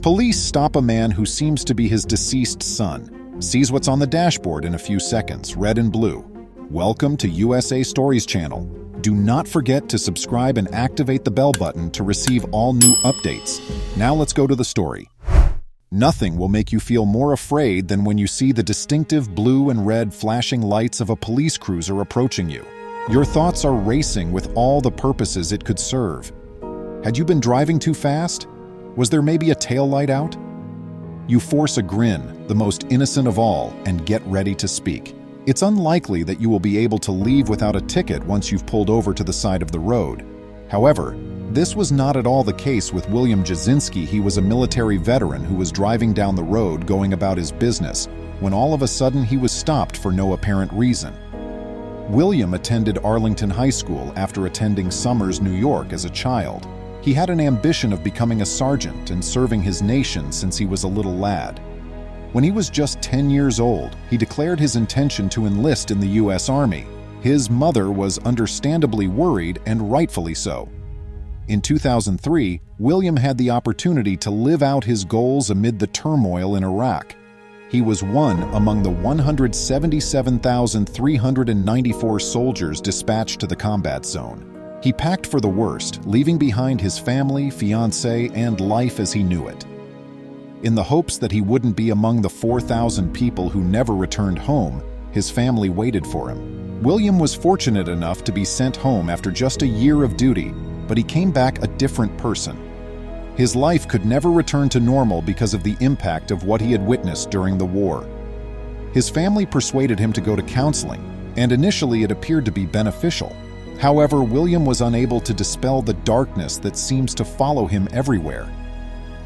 Police stop a man who seems to be his deceased son. Sees what's on the dashboard in a few seconds, red and blue. Welcome to USA Stories channel. Do not forget to subscribe and activate the bell button to receive all new updates. Now let's go to the story. Nothing will make you feel more afraid than when you see the distinctive blue and red flashing lights of a police cruiser approaching you. Your thoughts are racing with all the purposes it could serve. Had you been driving too fast? Was there maybe a taillight out? You force a grin, the most innocent of all, and get ready to speak. It's unlikely that you will be able to leave without a ticket once you've pulled over to the side of the road. However, this was not at all the case with William Jasinski. He was a military veteran who was driving down the road going about his business, when all of a sudden he was stopped for no apparent reason. William attended Arlington High School after attending Somers, New York as a child. He had an ambition of becoming a sergeant and serving his nation since he was a little lad. When he was just 10 years old, he declared his intention to enlist in the U.S. Army. His mother was understandably worried, and rightfully so. In 2003, William had the opportunity to live out his goals amid the turmoil in Iraq. He was one among the 177,394 soldiers dispatched to the combat zone. He packed for the worst, leaving behind his family, fiancé, and life as he knew it. In the hopes that he wouldn't be among the 4,000 people who never returned home, his family waited for him. William was fortunate enough to be sent home after just a year of duty, but he came back a different person. His life could never return to normal because of the impact of what he had witnessed during the war. His family persuaded him to go to counseling, and initially it appeared to be beneficial. However, William was unable to dispel the darkness that seems to follow him everywhere.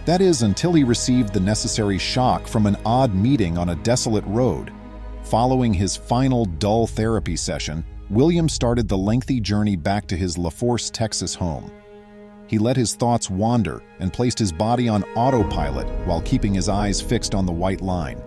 That is, until he received the necessary shock from an odd meeting on a desolate road. Following his final dull therapy session, William started the lengthy journey back to his LaForce, Texas home. He let his thoughts wander and placed his body on autopilot while keeping his eyes fixed on the white line.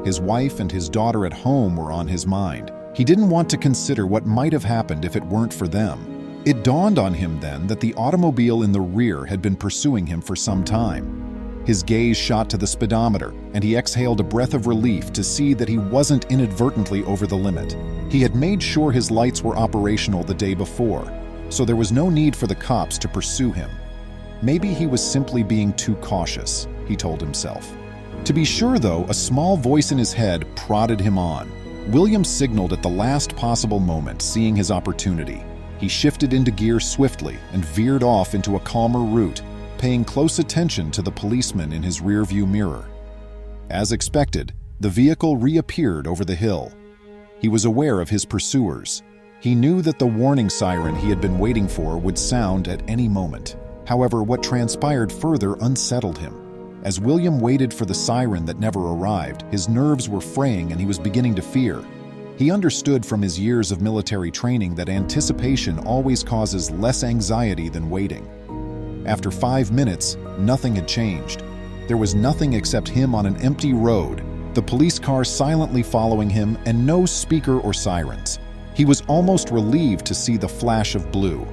His wife and his daughter at home were on his mind. He didn't want to consider what might have happened if it weren't for them. It dawned on him then that the automobile in the rear had been pursuing him for some time. His gaze shot to the speedometer, and he exhaled a breath of relief to see that he wasn't inadvertently over the limit. He had made sure his lights were operational the day before, so there was no need for the cops to pursue him. Maybe he was simply being too cautious, he told himself. To be sure, though, a small voice in his head prodded him on. William signaled at the last possible moment, seeing his opportunity. He shifted into gear swiftly and veered off into a calmer route, paying close attention to the policeman in his rearview mirror. As expected, the vehicle reappeared over the hill. He was aware of his pursuers. He knew that the warning siren he had been waiting for would sound at any moment. However, what transpired further unsettled him. As William waited for the siren that never arrived, his nerves were fraying and he was beginning to fear. He understood from his years of military training that anticipation always causes less anxiety than waiting. After 5 minutes, nothing had changed. There was nothing except him on an empty road, the police car silently following him, and no speaker or sirens. He was almost relieved to see the flash of blue.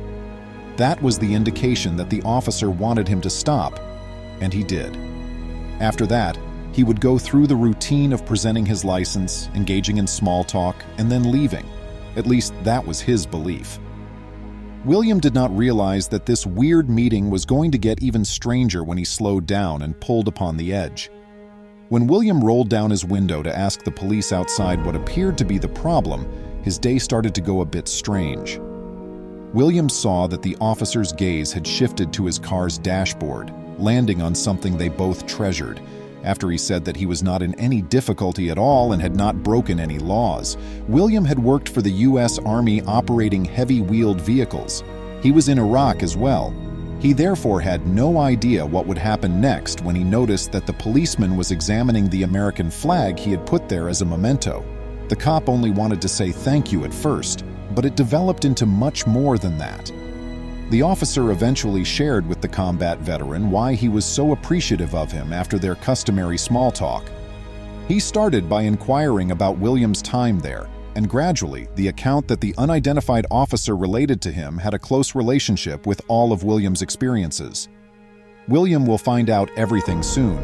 That was the indication that the officer wanted him to stop, and he did. After that, he would go through the routine of presenting his license, engaging in small talk, and then leaving. At least that was his belief. William did not realize that this weird meeting was going to get even stranger when he slowed down and pulled upon the edge. When William rolled down his window to ask the police outside what appeared to be the problem, his day started to go a bit strange. William saw that the officer's gaze had shifted to his car's dashboard, landing on something they both treasured. After he said that he was not in any difficulty at all and had not broken any laws, William had worked for the U.S. Army operating heavy-wheeled vehicles. He was in Iraq as well. He therefore had no idea what would happen next when he noticed that the policeman was examining the American flag he had put there as a memento. The cop only wanted to say thank you at first, but it developed into much more than that. The officer eventually shared with the combat veteran why he was so appreciative of him after their customary small talk. He started by inquiring about William's time there, and gradually the account that the unidentified officer related to him had a close relationship with all of William's experiences. William will find out everything soon.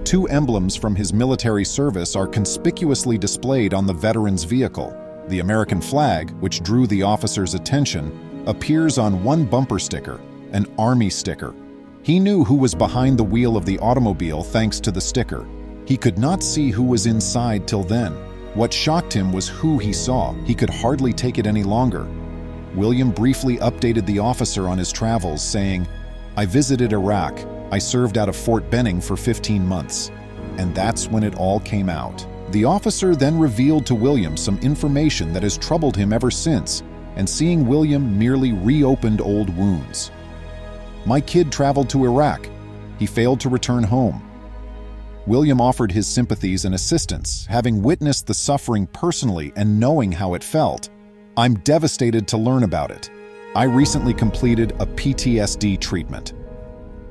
Two emblems from his military service are conspicuously displayed on the veteran's vehicle. The American flag, which drew the officer's attention, appears on one bumper sticker, an Army sticker. He knew who was behind the wheel of the automobile thanks to the sticker. He could not see who was inside till then. What shocked him was who he saw. He could hardly take it any longer. William briefly updated the officer on his travels, saying, "I visited Iraq. I served out of Fort Benning for 15 months." And that's when it all came out. The officer then revealed to William some information that has troubled him ever since, and seeing William merely reopened old wounds. "My kid traveled to Iraq. He failed to return home." William offered his sympathies and assistance, having witnessed the suffering personally and knowing how it felt. "I'm devastated to learn about it. I recently completed a PTSD treatment."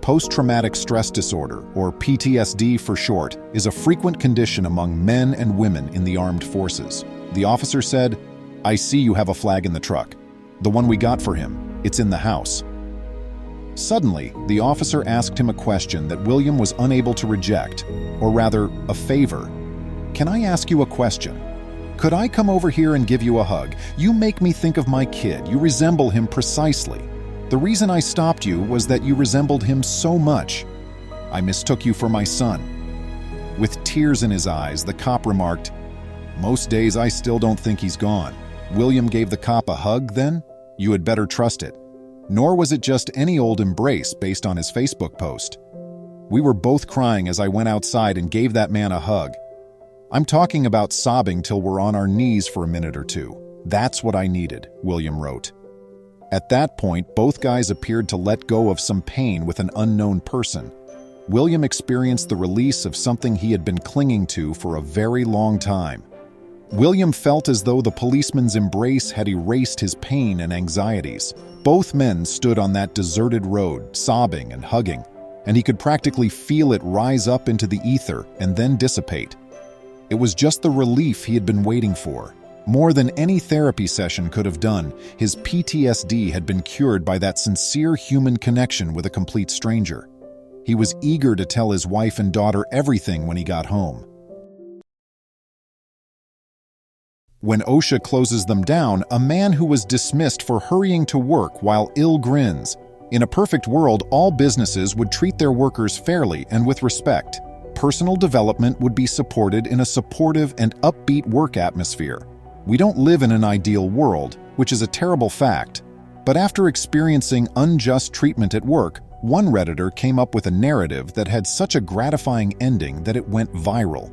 Post-traumatic stress disorder, or PTSD for short, is a frequent condition among men and women in the armed forces. The officer said, "I see you have a flag in the truck. The one we got for him. It's in the house." Suddenly, the officer asked him a question that William was unable to reject, or rather, a favor. "Can I ask you a question? Could I come over here and give you a hug? You make me think of my kid. You resemble him precisely. The reason I stopped you was that you resembled him so much. I mistook you for my son." With tears in his eyes, the cop remarked, "Most days I still don't think he's gone." William gave the cop a hug then? You had better trust it. Nor was it just any old embrace based on his Facebook post. We were both crying as I went outside and gave that man a hug. I'm talking about sobbing till we're on our knees for a minute or two. That's what I needed, William wrote. At that point, both guys appeared to let go of some pain with an unknown person. William experienced the release of something he had been clinging to for a very long time. William felt as though the policeman's embrace had erased his pain and anxieties. Both men stood on that deserted road, sobbing and hugging, and he could practically feel it rise up into the ether and then dissipate. It was just the relief he had been waiting for. More than any therapy session could have done, his PTSD had been cured by that sincere human connection with a complete stranger. He was eager to tell his wife and daughter everything when he got home. When OSHA closes them down, a man who was dismissed for hurrying to work while ill grins. In a perfect world, all businesses would treat their workers fairly and with respect. Personal development would be supported in a supportive and upbeat work atmosphere. We don't live in an ideal world, which is a terrible fact. But after experiencing unjust treatment at work, one Redditor came up with a narrative that had such a gratifying ending that it went viral.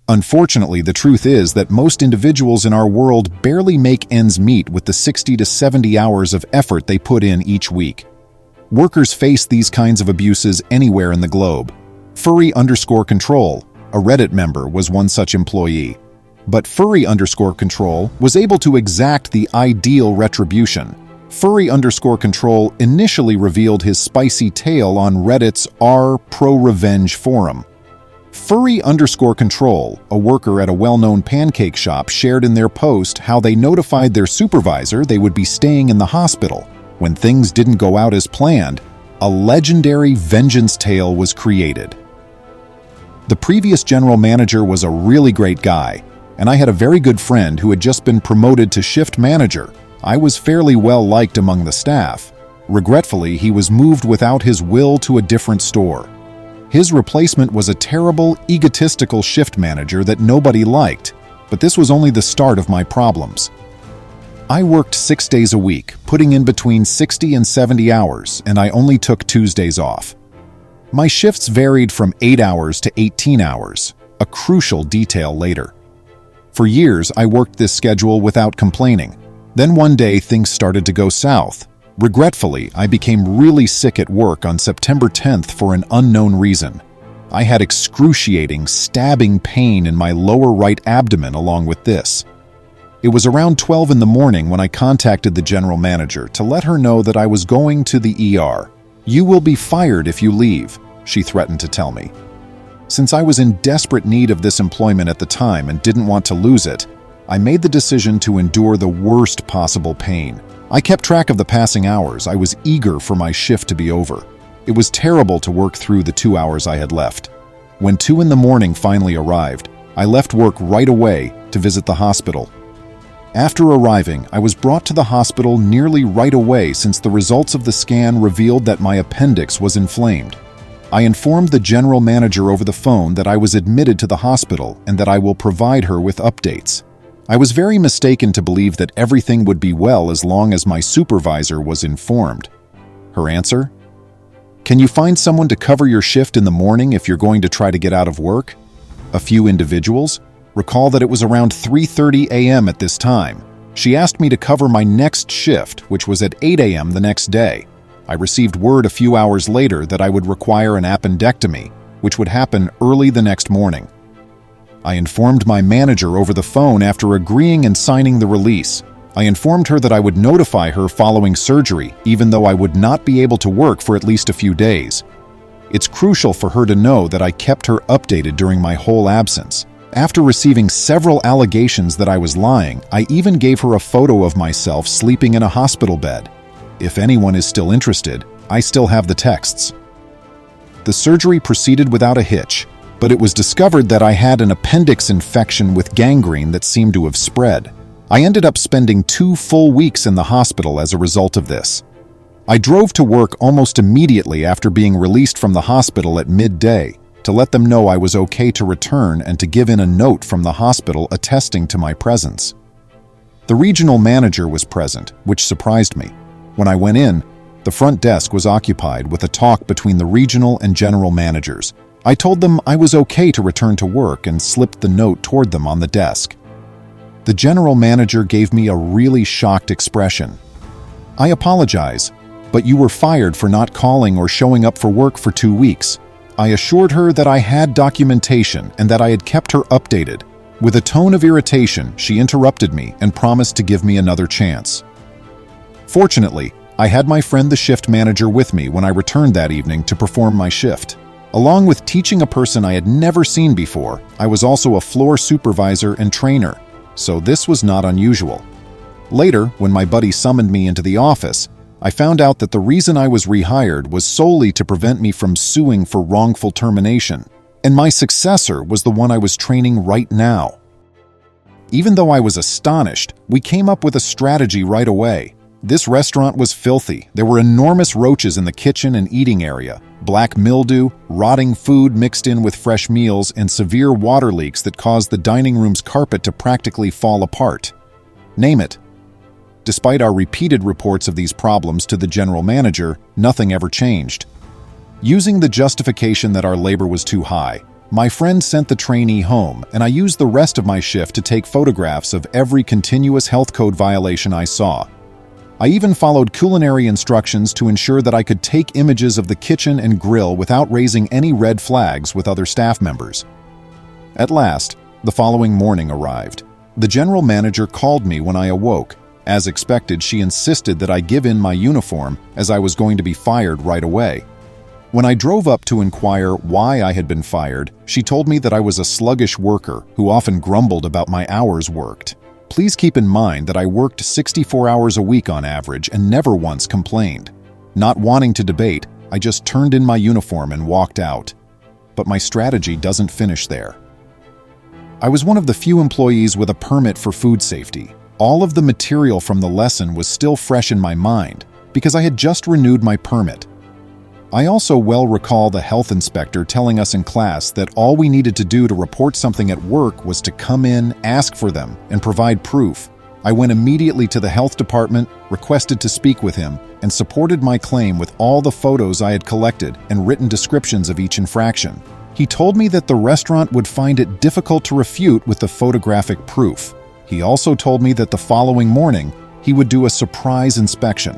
Unfortunately, the truth is that most individuals in our world barely make ends meet with the 60 to 70 hours of effort they put in each week. Workers face these kinds of abuses anywhere in the globe. Furry_control, a Reddit member, was one such employee. But Furry_control was able to exact the ideal retribution. Furry_control initially revealed his spicy tale on Reddit's r/pro-revenge forum. Furry_control, a worker at a well-known pancake shop, shared in their post how they notified their supervisor they would be staying in the hospital. When things didn't go out as planned, a legendary vengeance tale was created. The previous general manager was a really great guy, and I had a very good friend who had just been promoted to shift manager. I was fairly well liked among the staff. Regretfully, he was moved without his will to a different store. His replacement was a terrible, egotistical shift manager that nobody liked, but this was only the start of my problems. I worked 6 days a week, putting in between 60 and 70 hours, and I only took Tuesdays off. My shifts varied from 8 hours to 18 hours, a crucial detail later. For years, I worked this schedule without complaining. Then one day, things started to go south. Regretfully, I became really sick at work on September 10th for an unknown reason. I had excruciating, stabbing pain in my lower right abdomen along with this. It was around 12 in the morning when I contacted the general manager to let her know that I was going to the ER. "You will be fired if you leave," she threatened to tell me. Since I was in desperate need of this employment at the time and didn't want to lose it, I made the decision to endure the worst possible pain. I kept track of the passing hours. I was eager for my shift to be over. It was terrible to work through the 2 hours I had left. When 2 in the morning finally arrived, I left work right away to visit the hospital. After arriving, I was brought to the hospital nearly right away since the results of the scan revealed that my appendix was inflamed. I informed the general manager over the phone that I was admitted to the hospital and that I will provide her with updates. I was very mistaken to believe that everything would be well as long as my supervisor was informed. Her answer? Can you find someone to cover your shift in the morning if you're going to try to get out of work? A few individuals? Recall that it was around 3:30 a.m. at this time. She asked me to cover my next shift, which was at 8 a.m. the next day. I received word a few hours later that I would require an appendectomy, which would happen early the next morning. I informed my manager over the phone after agreeing and signing the release. I informed her that I would notify her following surgery, even though I would not be able to work for at least a few days. It's crucial for her to know that I kept her updated during my whole absence. After receiving several allegations that I was lying, I even gave her a photo of myself sleeping in a hospital bed. If anyone is still interested, I still have the texts. The surgery proceeded without a hitch, but it was discovered that I had an appendix infection with gangrene that seemed to have spread. I ended up spending 2 full weeks in the hospital as a result of this. I drove to work almost immediately after being released from the hospital at midday to let them know I was okay to return and to give in a note from the hospital attesting to my presence. The regional manager was present, which surprised me. When I went in, the front desk was occupied with a talk between the regional and general managers. I told them I was okay to return to work and slipped the note toward them on the desk. The general manager gave me a really shocked expression. "I apologize, but you were fired for not calling or showing up for work for 2 weeks." I assured her that I had documentation and that I had kept her updated. With a tone of irritation, she interrupted me and promised to give me another chance. Fortunately, I had my friend the shift manager with me when I returned that evening to perform my shift. Along with teaching a person I had never seen before, I was also a floor supervisor and trainer, so this was not unusual. Later, when my buddy summoned me into the office, I found out that the reason I was rehired was solely to prevent me from suing for wrongful termination, and my successor was the one I was training right now. Even though I was astonished, we came up with a strategy right away. This restaurant was filthy. There were enormous roaches in the kitchen and eating area, black mildew, rotting food mixed in with fresh meals, and severe water leaks that caused the dining room's carpet to practically fall apart. Name it. Despite our repeated reports of these problems to the general manager, nothing ever changed. Using the justification that our labor was too high, my friend sent the trainee home, and I used the rest of my shift to take photographs of every continuous health code violation I saw. I even followed culinary instructions to ensure that I could take images of the kitchen and grill without raising any red flags with other staff members. At last, the following morning arrived. The general manager called me when I awoke. As expected, she insisted that I give in my uniform as I was going to be fired right away. When I drove up to inquire why I had been fired, she told me that I was a sluggish worker who often grumbled about my hours worked. Please keep in mind that I worked 64 hours a week on average and never once complained. Not wanting to debate, I just turned in my uniform and walked out. But my strategy doesn't finish there. I was one of the few employees with a permit for food safety. All of the material from the lesson was still fresh in my mind because I had just renewed my permit. I also well recall the health inspector telling us in class that all we needed to do to report something at work was to come in, ask for them, and provide proof. I went immediately to the health department, requested to speak with him, and supported my claim with all the photos I had collected and written descriptions of each infraction. He told me that the restaurant would find it difficult to refute with the photographic proof. He also told me that the following morning, he would do a surprise inspection.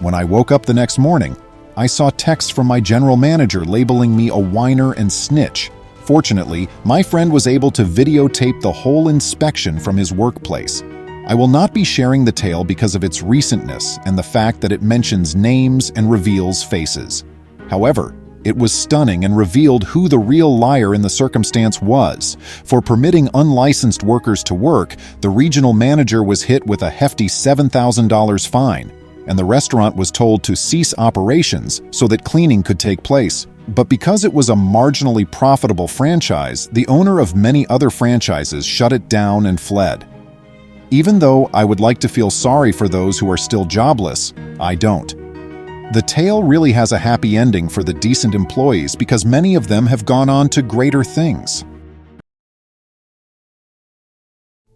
When I woke up the next morning, I saw texts from my general manager labeling me a whiner and snitch. Fortunately, my friend was able to videotape the whole inspection from his workplace. I will not be sharing the tale because of its recentness and the fact that it mentions names and reveals faces. However, it was stunning and revealed who the real liar in the circumstance was. For permitting unlicensed workers to work, the regional manager was hit with a hefty $7,000 fine. and the restaurant was told to cease operations so that cleaning could take place. But because it was a marginally profitable franchise, the owner of many other franchises shut it down and fled. Even though I would like to feel sorry for those who are still jobless, I don't. The tale really has a happy ending for the decent employees because many of them have gone on to greater things.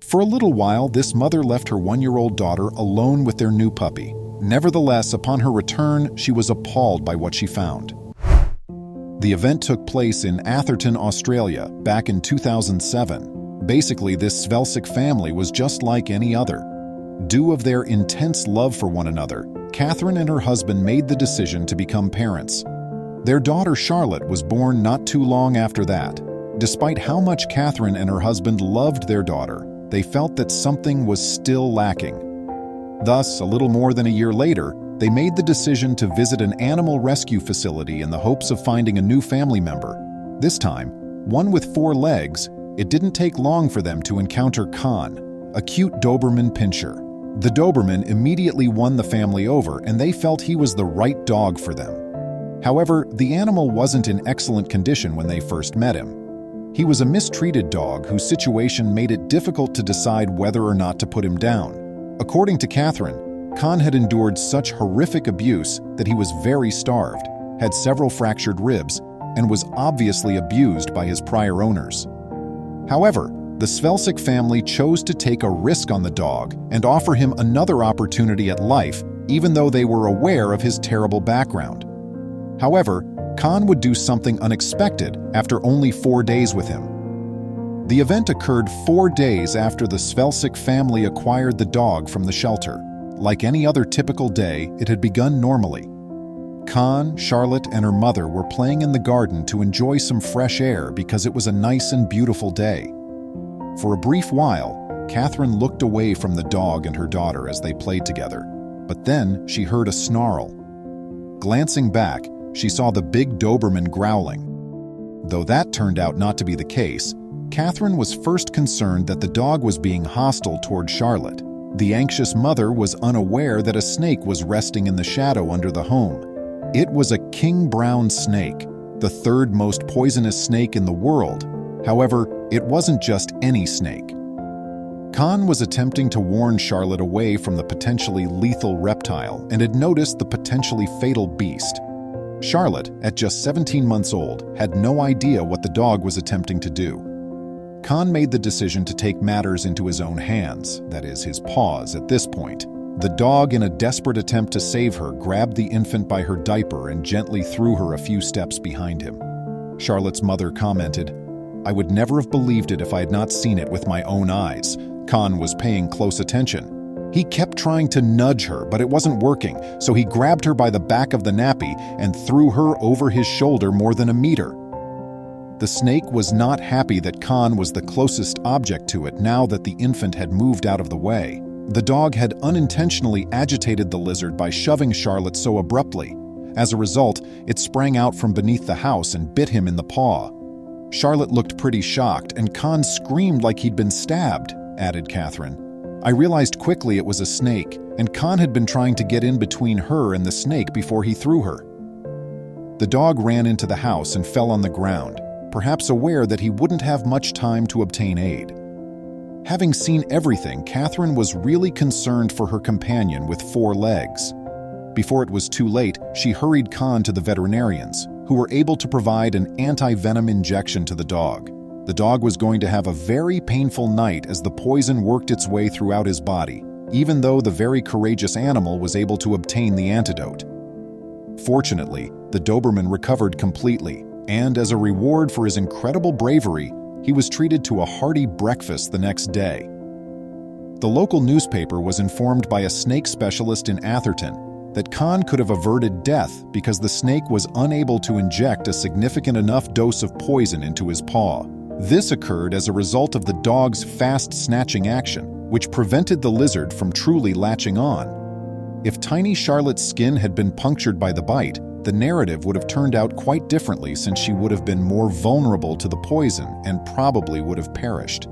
For a little while, this mother left her 1-year-old daughter alone with their new puppy. Nevertheless, upon her return, she was appalled by what she found. The event took place in Atherton, Australia, back in 2007. Basically, this Svelsik family was just like any other. Due of their intense love for one another, Catherine and her husband made the decision to become parents. Their daughter Charlotte was born not too long after that. Despite how much Catherine and her husband loved their daughter, they felt that something was still lacking. Thus, a little more than a year later, they made the decision to visit an animal rescue facility in the hopes of finding a new family member. This time, one with 4 legs, it didn't take long for them to encounter Khan, a cute Doberman pinscher. The Doberman immediately won the family over, and they felt he was the right dog for them. However, the animal wasn't in excellent condition when they first met him. He was a mistreated dog whose situation made it difficult to decide whether or not to put him down. According to Catherine, Khan had endured such horrific abuse that he was very starved, had several fractured ribs, and was obviously abused by his prior owners. However, the Svelsik family chose to take a risk on the dog and offer him another opportunity at life, even though they were aware of his terrible background. However, Khan would do something unexpected after only 4 days with him. The event occurred 4 days after the Svelsik family acquired the dog from the shelter. Like any other typical day, it had begun normally. Khan, Charlotte, and her mother were playing in the garden to enjoy some fresh air because it was a nice and beautiful day. For a brief while, Catherine looked away from the dog and her daughter as they played together, but then she heard a snarl. Glancing back, she saw the big Doberman growling. Though that turned out not to be the case, Catherine was first concerned that the dog was being hostile toward Charlotte. The anxious mother was unaware that a snake was resting in the shadow under the home. It was a king brown snake, the 3rd most poisonous snake in the world. However, it wasn't just any snake. Khan was attempting to warn Charlotte away from the potentially lethal reptile and had noticed the potentially fatal beast. Charlotte, at just 17 months old, had no idea what the dog was attempting to do. Khan made the decision to take matters into his own hands, that is, his paws, at this point. The dog, in a desperate attempt to save her, grabbed the infant by her diaper and gently threw her a few steps behind him. Charlotte's mother commented, "I would never have believed it if I had not seen it with my own eyes." Khan was paying close attention. He kept trying to nudge her, but it wasn't working, so he grabbed her by the back of the nappy and threw her over his shoulder more than a meter. The snake was not happy that Khan was the closest object to it now that the infant had moved out of the way. The dog had unintentionally agitated the lizard by shoving Charlotte so abruptly. As a result, it sprang out from beneath the house and bit him in the paw. Charlotte looked pretty shocked, and Khan screamed like he'd been stabbed, added Catherine. I realized quickly it was a snake, and Khan had been trying to get in between her and the snake before he threw her. The dog ran into the house and fell on the ground, perhaps aware that he wouldn't have much time to obtain aid. Having seen everything, Catherine was really concerned for her companion with 4 legs. Before it was too late, she hurried Khan to the veterinarians, who were able to provide an anti-venom injection to the dog. The dog was going to have a very painful night as the poison worked its way throughout his body, even though the very courageous animal was able to obtain the antidote. Fortunately, the Doberman recovered completely, and as a reward for his incredible bravery, he was treated to a hearty breakfast the next day. The local newspaper was informed by a snake specialist in Atherton that Khan could have averted death because the snake was unable to inject a significant enough dose of poison into his paw. This occurred as a result of the dog's fast snatching action, which prevented the lizard from truly latching on. If tiny Charlotte's skin had been punctured by the bite, the narrative would have turned out quite differently since she would have been more vulnerable to the poison and probably would have perished.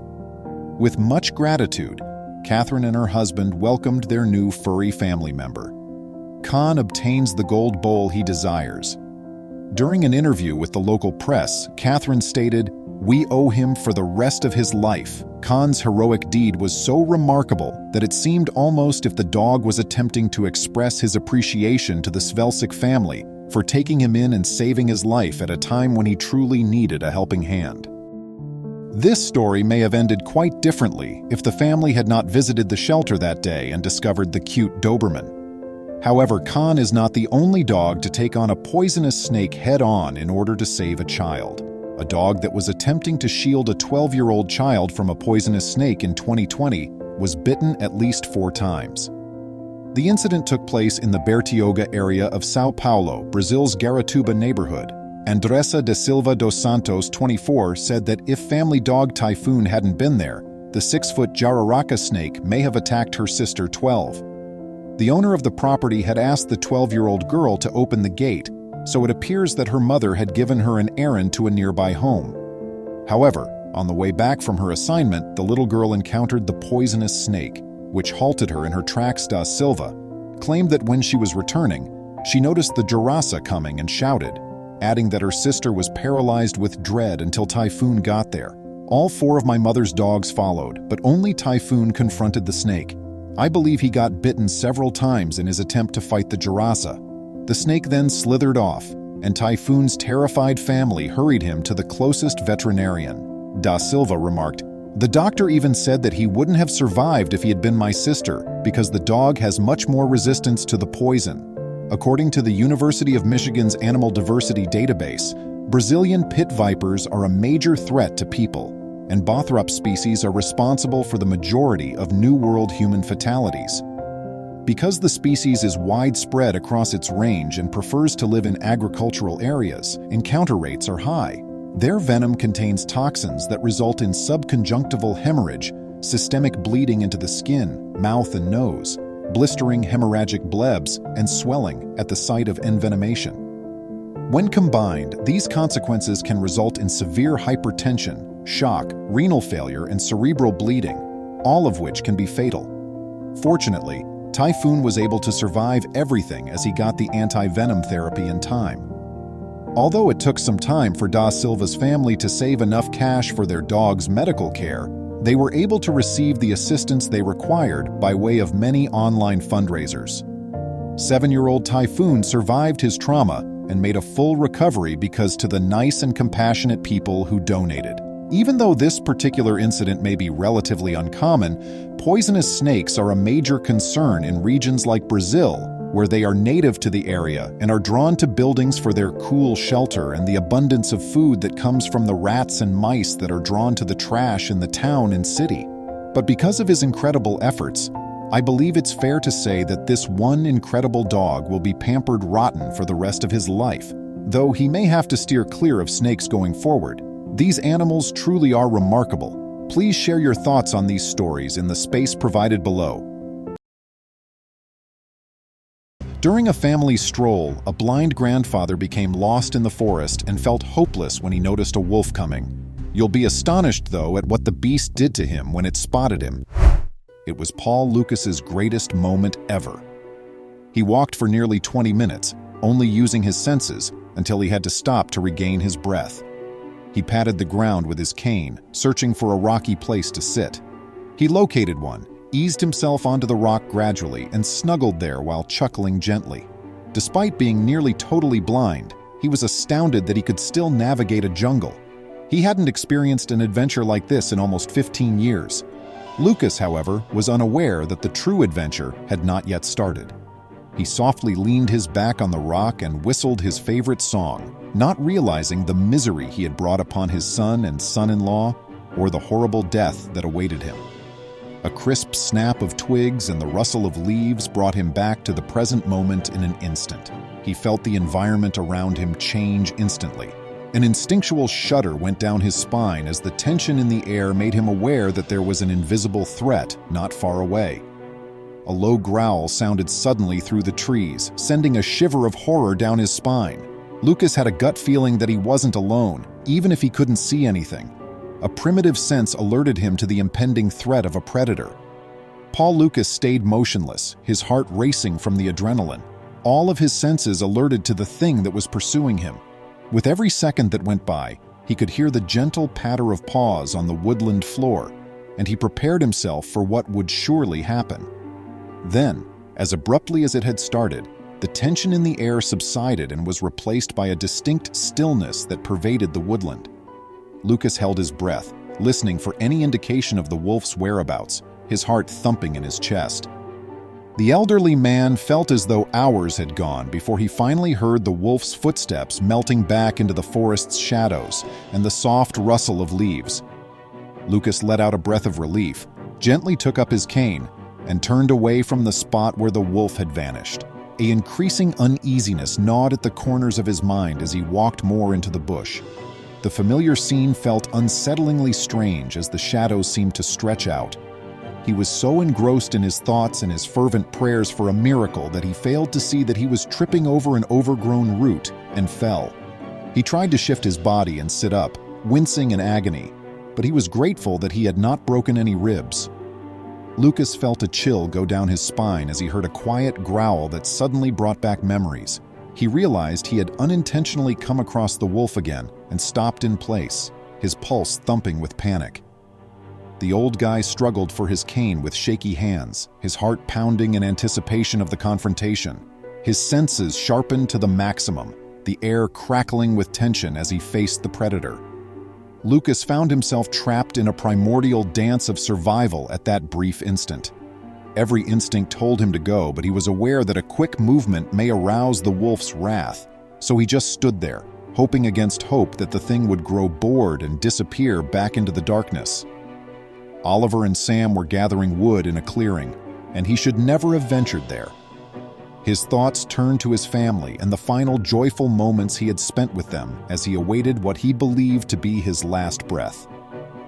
With much gratitude, Catherine and her husband welcomed their new furry family member. Khan obtains the gold bowl he desires. During an interview with the local press, Catherine stated, "We owe him for the rest of his life." Khan's heroic deed was so remarkable that it seemed almost if the dog was attempting to express his appreciation to the Svelsic family for taking him in and saving his life at a time when he truly needed a helping hand. This story may have ended quite differently if the family had not visited the shelter that day and discovered the cute Doberman. However, Khan is not the only dog to take on a poisonous snake head-on in order to save a child. A dog that was attempting to shield a 12-year-old child from a poisonous snake in 2020 was bitten at least 4 times. The incident took place in the Bertioga area of São Paulo, Brazil's Garatuba neighborhood. Andressa de Silva dos Santos, 24, said that if family dog Typhoon hadn't been there, the 6-foot Jararaca snake may have attacked her sister, 12. The owner of the property had asked the 12-year-old girl to open the gate, so it appears that her mother had given her an errand to a nearby home. However, on the way back from her assignment, the little girl encountered the poisonous snake, which halted her in her tracks. Da Silva claimed that when she was returning, she noticed the Jararaca coming and shouted, adding that her sister was paralyzed with dread until Typhoon got there. "All 4 of my mother's dogs followed, but only Typhoon confronted the snake. I believe he got bitten several times in his attempt to fight the Jararaca. The snake then slithered off, and Typhoon's terrified family hurried him to the closest veterinarian." Da Silva remarked, "The doctor even said that he wouldn't have survived if he had been my sister because the dog has much more resistance to the poison." According to the University of Michigan's Animal Diversity Database, Brazilian pit vipers are a major threat to people, and Bothrops species are responsible for the majority of New World human fatalities. Because the species is widespread across its range and prefers to live in agricultural areas, encounter rates are high. Their venom contains toxins that result in subconjunctival hemorrhage, systemic bleeding into the skin, mouth, and nose, blistering hemorrhagic blebs, and swelling at the site of envenomation. When combined, these consequences can result in severe hypertension, shock, renal failure, and cerebral bleeding, all of which can be fatal. Fortunately, Typhoon was able to survive everything as he got the anti-venom therapy in time. Although it took some time for Da Silva's family to save enough cash for their dog's medical care, they were able to receive the assistance they required by way of many online fundraisers. 7-year-old Typhoon survived his trauma and made a full recovery because to the nice and compassionate people who donated. Even though this particular incident may be relatively uncommon, poisonous snakes are a major concern in regions like Brazil, where they are native to the area and are drawn to buildings for their cool shelter and the abundance of food that comes from the rats and mice that are drawn to the trash in the town and city. But because of his incredible efforts, I believe it's fair to say that this one incredible dog will be pampered rotten for the rest of his life, though he may have to steer clear of snakes going forward. These animals truly are remarkable. Please share your thoughts on these stories in the space provided below. During a family stroll, a blind grandfather became lost in the forest and felt hopeless when he noticed a wolf coming. You'll be astonished, though, at what the beast did to him when it spotted him. It was Paul Lucas's greatest moment ever. He walked for nearly 20 minutes, only using his senses, until he had to stop to regain his breath. He patted the ground with his cane, searching for a rocky place to sit. He located one, eased himself onto the rock gradually, and snuggled there while chuckling gently. Despite being nearly totally blind, he was astounded that he could still navigate a jungle. He hadn't experienced an adventure like this in almost 15 years. Lucas, however, was unaware that the true adventure had not yet started. He softly leaned his back on the rock and whistled his favorite song, not realizing the misery he had brought upon his son and son-in-law, or the horrible death that awaited him. A crisp snap of twigs and the rustle of leaves brought him back to the present moment in an instant. He felt the environment around him change instantly. An instinctual shudder went down his spine as the tension in the air made him aware that there was an invisible threat not far away. A low growl sounded suddenly through the trees, sending a shiver of horror down his spine. Lucas had a gut feeling that he wasn't alone, even if he couldn't see anything. A primitive sense alerted him to the impending threat of a predator. Paul Lucas stayed motionless, his heart racing from the adrenaline. All of his senses alerted to the thing that was pursuing him. With every second that went by, he could hear the gentle patter of paws on the woodland floor, and he prepared himself for what would surely happen. Then, as abruptly as it had started, the tension in the air subsided and was replaced by a distinct stillness that pervaded the woodland. Lucas held his breath, listening for any indication of the wolf's whereabouts, his heart thumping in his chest. The elderly man felt as though hours had gone before he finally heard the wolf's footsteps melting back into the forest's shadows and the soft rustle of leaves. Lucas let out a breath of relief, gently took up his cane, and turned away from the spot where the wolf had vanished. An increasing uneasiness gnawed at the corners of his mind as he walked more into the bush. The familiar scene felt unsettlingly strange as the shadows seemed to stretch out. He was so engrossed in his thoughts and his fervent prayers for a miracle that he failed to see that he was tripping over an overgrown root and fell. He tried to shift his body and sit up, wincing in agony, but he was grateful that he had not broken any ribs. Lucas felt a chill go down his spine as he heard a quiet growl that suddenly brought back memories. He realized he had unintentionally come across the wolf again and stopped in place, his pulse thumping with panic. The old guy struggled for his cane with shaky hands, his heart pounding in anticipation of the confrontation. His senses sharpened to the maximum, the air crackling with tension as he faced the predator. Lucas found himself trapped in a primordial dance of survival at that brief instant. Every instinct told him to go, but he was aware that a quick movement may arouse the wolf's wrath, so he just stood there, hoping against hope that the thing would grow bored and disappear back into the darkness. Oliver and Sam were gathering wood in a clearing, and he should never have ventured there. His thoughts turned to his family and the final joyful moments he had spent with them as he awaited what he believed to be his last breath.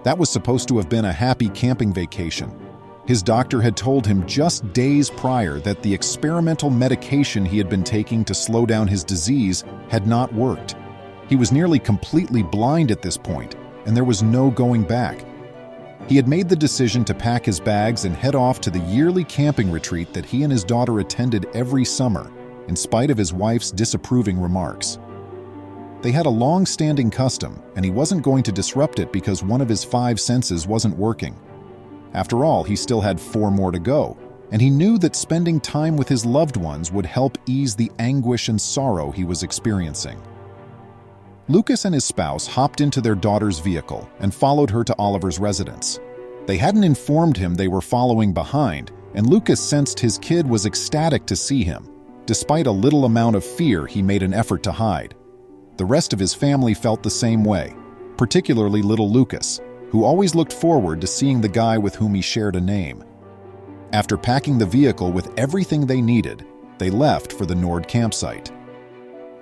That was supposed to have been a happy camping vacation. His doctor had told him just days prior that the experimental medication he had been taking to slow down his disease had not worked. He was nearly completely blind at this point, and there was no going back. He had made the decision to pack his bags and head off to the yearly camping retreat that he and his daughter attended every summer, in spite of his wife's disapproving remarks. They had a long-standing custom, and he wasn't going to disrupt it because one of his 5 senses wasn't working. After all, he still had 4 more to go, and he knew that spending time with his loved ones would help ease the anguish and sorrow he was experiencing. Lucas and his spouse hopped into their daughter's vehicle and followed her to Oliver's residence. They hadn't informed him they were following behind, and Lucas sensed his kid was ecstatic to see him. Despite a little amount of fear he made an effort to hide. The rest of his family felt the same way, particularly little Lucas, who always looked forward to seeing the guy with whom he shared a name. After packing the vehicle with everything they needed, they left for the Nord campsite.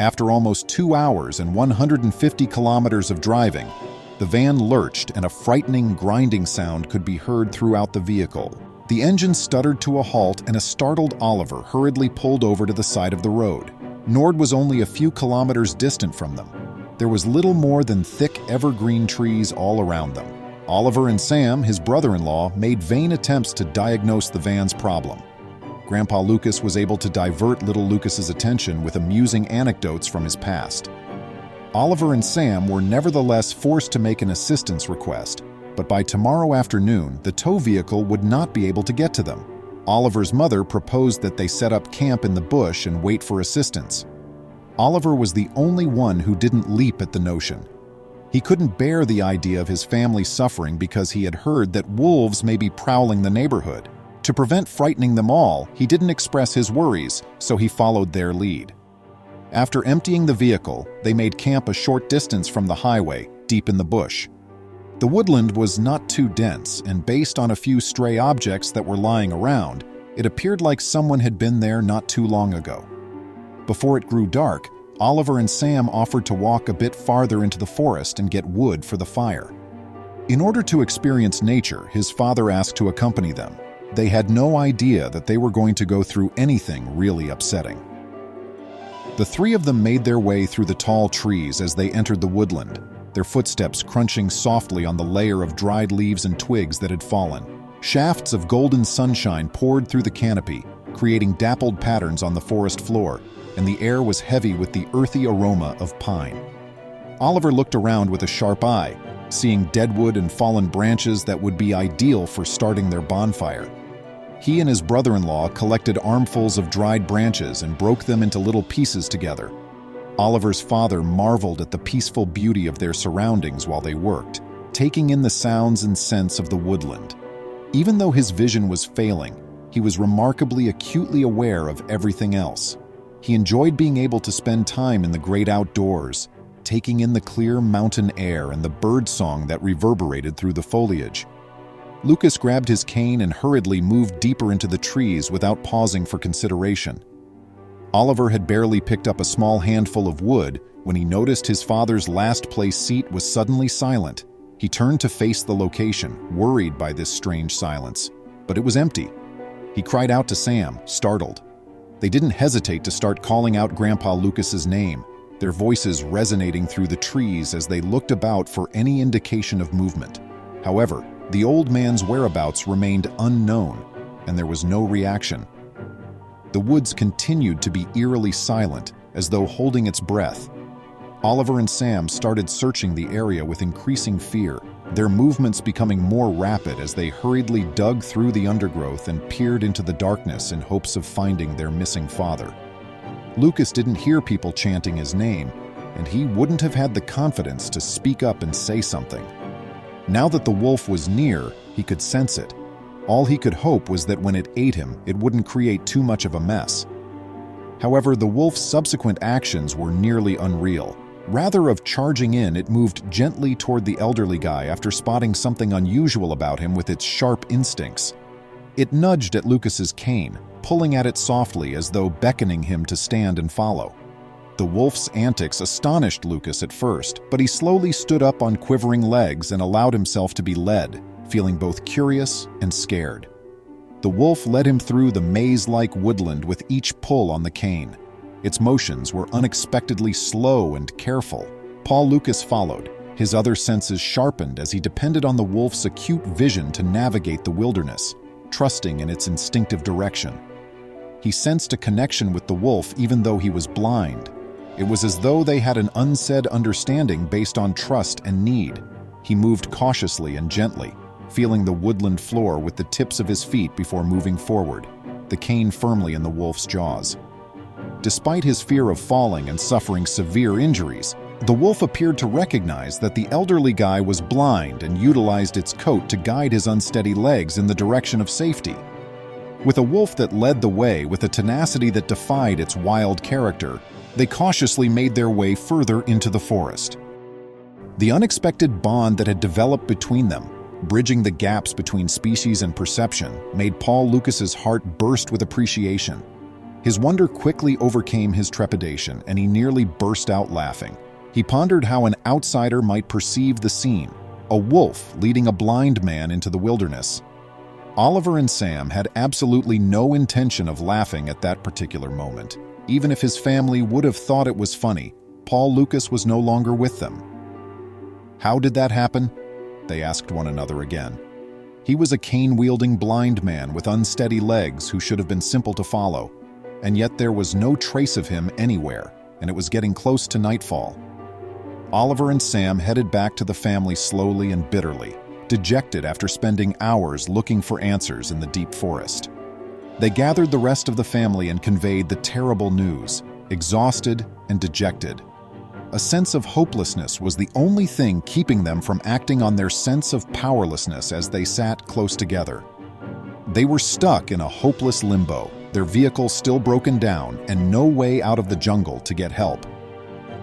After almost 2 hours and 150 kilometers of driving, the van lurched and a frightening grinding sound could be heard throughout the vehicle. The engine stuttered to a halt and a startled Oliver hurriedly pulled over to the side of the road. Nord was only a few kilometers distant from them. There was little more than thick evergreen trees all around them. Oliver and Sam, his brother-in-law, made vain attempts to diagnose the van's problem. Grandpa Lucas was able to divert little Lucas's attention with amusing anecdotes from his past. Oliver and Sam were nevertheless forced to make an assistance request, but by tomorrow afternoon, the tow vehicle would not be able to get to them. Oliver's mother proposed that they set up camp in the bush and wait for assistance. Oliver was the only one who didn't leap at the notion. He couldn't bear the idea of his family suffering because he had heard that wolves may be prowling the neighborhood. To prevent frightening them all, he didn't express his worries, so he followed their lead. After emptying the vehicle, they made camp a short distance from the highway, deep in the bush. The woodland was not too dense, and based on a few stray objects that were lying around, it appeared like someone had been there not too long ago. Before it grew dark, Oliver and Sam offered to walk a bit farther into the forest and get wood for the fire. In order to experience nature, his father asked to accompany them. They had no idea that they were going to go through anything really upsetting. The 3 of them made their way through the tall trees as they entered the woodland, their footsteps crunching softly on the layer of dried leaves and twigs that had fallen. Shafts of golden sunshine poured through the canopy, creating dappled patterns on the forest floor, and the air was heavy with the earthy aroma of pine. Oliver looked around with a sharp eye, seeing deadwood and fallen branches that would be ideal for starting their bonfire. He and his brother-in-law collected armfuls of dried branches and broke them into little pieces together. Oliver's father marveled at the peaceful beauty of their surroundings while they worked, taking in the sounds and scents of the woodland. Even though his vision was failing, he was remarkably acutely aware of everything else. He enjoyed being able to spend time in the great outdoors, taking in the clear mountain air and the bird song that reverberated through the foliage. Lucas grabbed his cane and hurriedly moved deeper into the trees without pausing for consideration. Oliver had barely picked up a small handful of wood when he noticed his father's last-place seat was suddenly silent. He turned to face the location, worried by this strange silence, but it was empty. He cried out to Sam, startled. They didn't hesitate to start calling out Grandpa Lucas's name, their voices resonating through the trees as they looked about for any indication of movement. However, the old man's whereabouts remained unknown, and there was no reaction. The woods continued to be eerily silent, as though holding its breath. Oliver and Sam started searching the area with increasing fear, their movements becoming more rapid as they hurriedly dug through the undergrowth and peered into the darkness in hopes of finding their missing father. Lucas didn't hear people chanting his name, and he wouldn't have had the confidence to speak up and say something. Now that the wolf was near, he could sense it. All he could hope was that when it ate him, it wouldn't create too much of a mess. However, the wolf's subsequent actions were nearly unreal. Rather of charging in, it moved gently toward the elderly guy after spotting something unusual about him with its sharp instincts. It nudged at Lucas's cane, pulling at it softly as though beckoning him to stand and follow. The wolf's antics astonished Lucas at first, but he slowly stood up on quivering legs and allowed himself to be led, feeling both curious and scared. The wolf led him through the maze-like woodland with each pull on the cane. Its motions were unexpectedly slow and careful. Paul Lucas followed, his other senses sharpened as he depended on the wolf's acute vision to navigate the wilderness, trusting in its instinctive direction. He sensed a connection with the wolf even though he was blind. It was as though they had an unsaid understanding based on trust and need. He moved cautiously and gently, feeling the woodland floor with the tips of his feet before moving forward, the cane firmly in the wolf's jaws. Despite his fear of falling and suffering severe injuries, the wolf appeared to recognize that the elderly guy was blind and utilized its coat to guide his unsteady legs in the direction of safety. With a wolf that led the way with a tenacity that defied its wild character, they cautiously made their way further into the forest. The unexpected bond that had developed between them, bridging the gaps between species and perception, made Paul Lucas's heart burst with appreciation. His wonder quickly overcame his trepidation, and he nearly burst out laughing. He pondered how an outsider might perceive the scene, a wolf leading a blind man into the wilderness. Oliver and Sam had absolutely no intention of laughing at that particular moment. Even if his family would have thought it was funny, Paul Lucas was no longer with them. How did that happen? They asked one another again. He was a cane-wielding blind man with unsteady legs who should have been simple to follow, and yet there was no trace of him anywhere, and it was getting close to nightfall. Oliver and Sam headed back to the family slowly and bitterly, dejected after spending hours looking for answers in the deep forest. They gathered the rest of the family and conveyed the terrible news, exhausted and dejected. A sense of hopelessness was the only thing keeping them from acting on their sense of powerlessness as they sat close together. They were stuck in a hopeless limbo, their vehicle still broken down and no way out of the jungle to get help.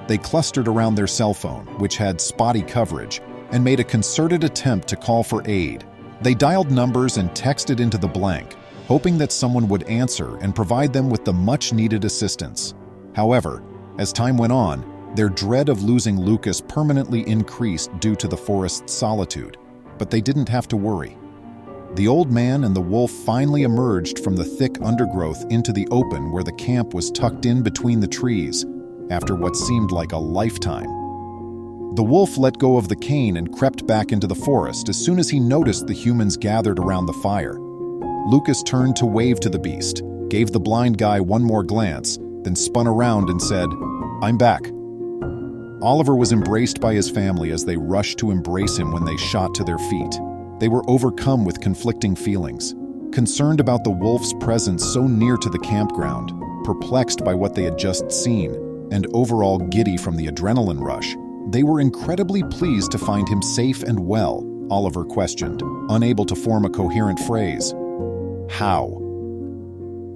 They clustered around their cell phone, which had spotty coverage, and made a concerted attempt to call for aid. They dialed numbers and texted into the blank, hoping that someone would answer and provide them with the much-needed assistance. However, as time went on, their dread of losing Lucas permanently increased due to the forest's solitude, but they didn't have to worry. The old man and the wolf finally emerged from the thick undergrowth into the open where the camp was tucked in between the trees, after what seemed like a lifetime. The wolf let go of the cane and crept back into the forest as soon as he noticed the humans gathered around the fire. Lucas turned to wave to the beast, gave the blind guy one more glance, then spun around and said, "I'm back." Oliver was embraced by his family as they rushed to embrace him when they shot to their feet. They were overcome with conflicting feelings, concerned about the wolf's presence so near to the campground, perplexed by what they had just seen, and overall giddy from the adrenaline rush. They were incredibly pleased to find him safe and well, Oliver questioned, unable to form a coherent phrase. How?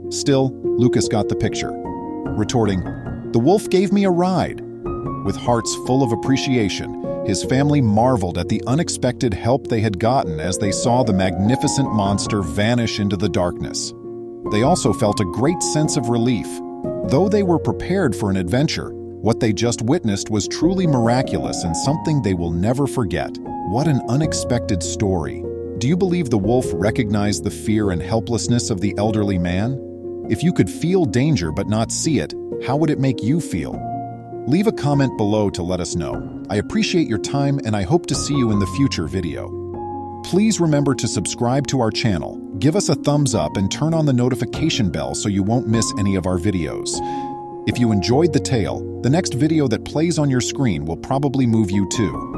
Still, Lucas got the picture, retorting, "The wolf gave me a ride." With hearts full of appreciation, his family marveled at the unexpected help they had gotten as they saw the magnificent monster vanish into the darkness. They also felt a great sense of relief. Though they were prepared for an adventure, what they just witnessed was truly miraculous and something they will never forget. What an unexpected story. Do you believe the wolf recognized the fear and helplessness of the elderly man? If you could feel danger but not see it, how would it make you feel? Leave a comment below to let us know. I appreciate your time and I hope to see you in the future video. Please remember to subscribe to our channel, give us a thumbs up and turn on the notification bell so you won't miss any of our videos. If you enjoyed the tale, the next video that plays on your screen will probably move you too.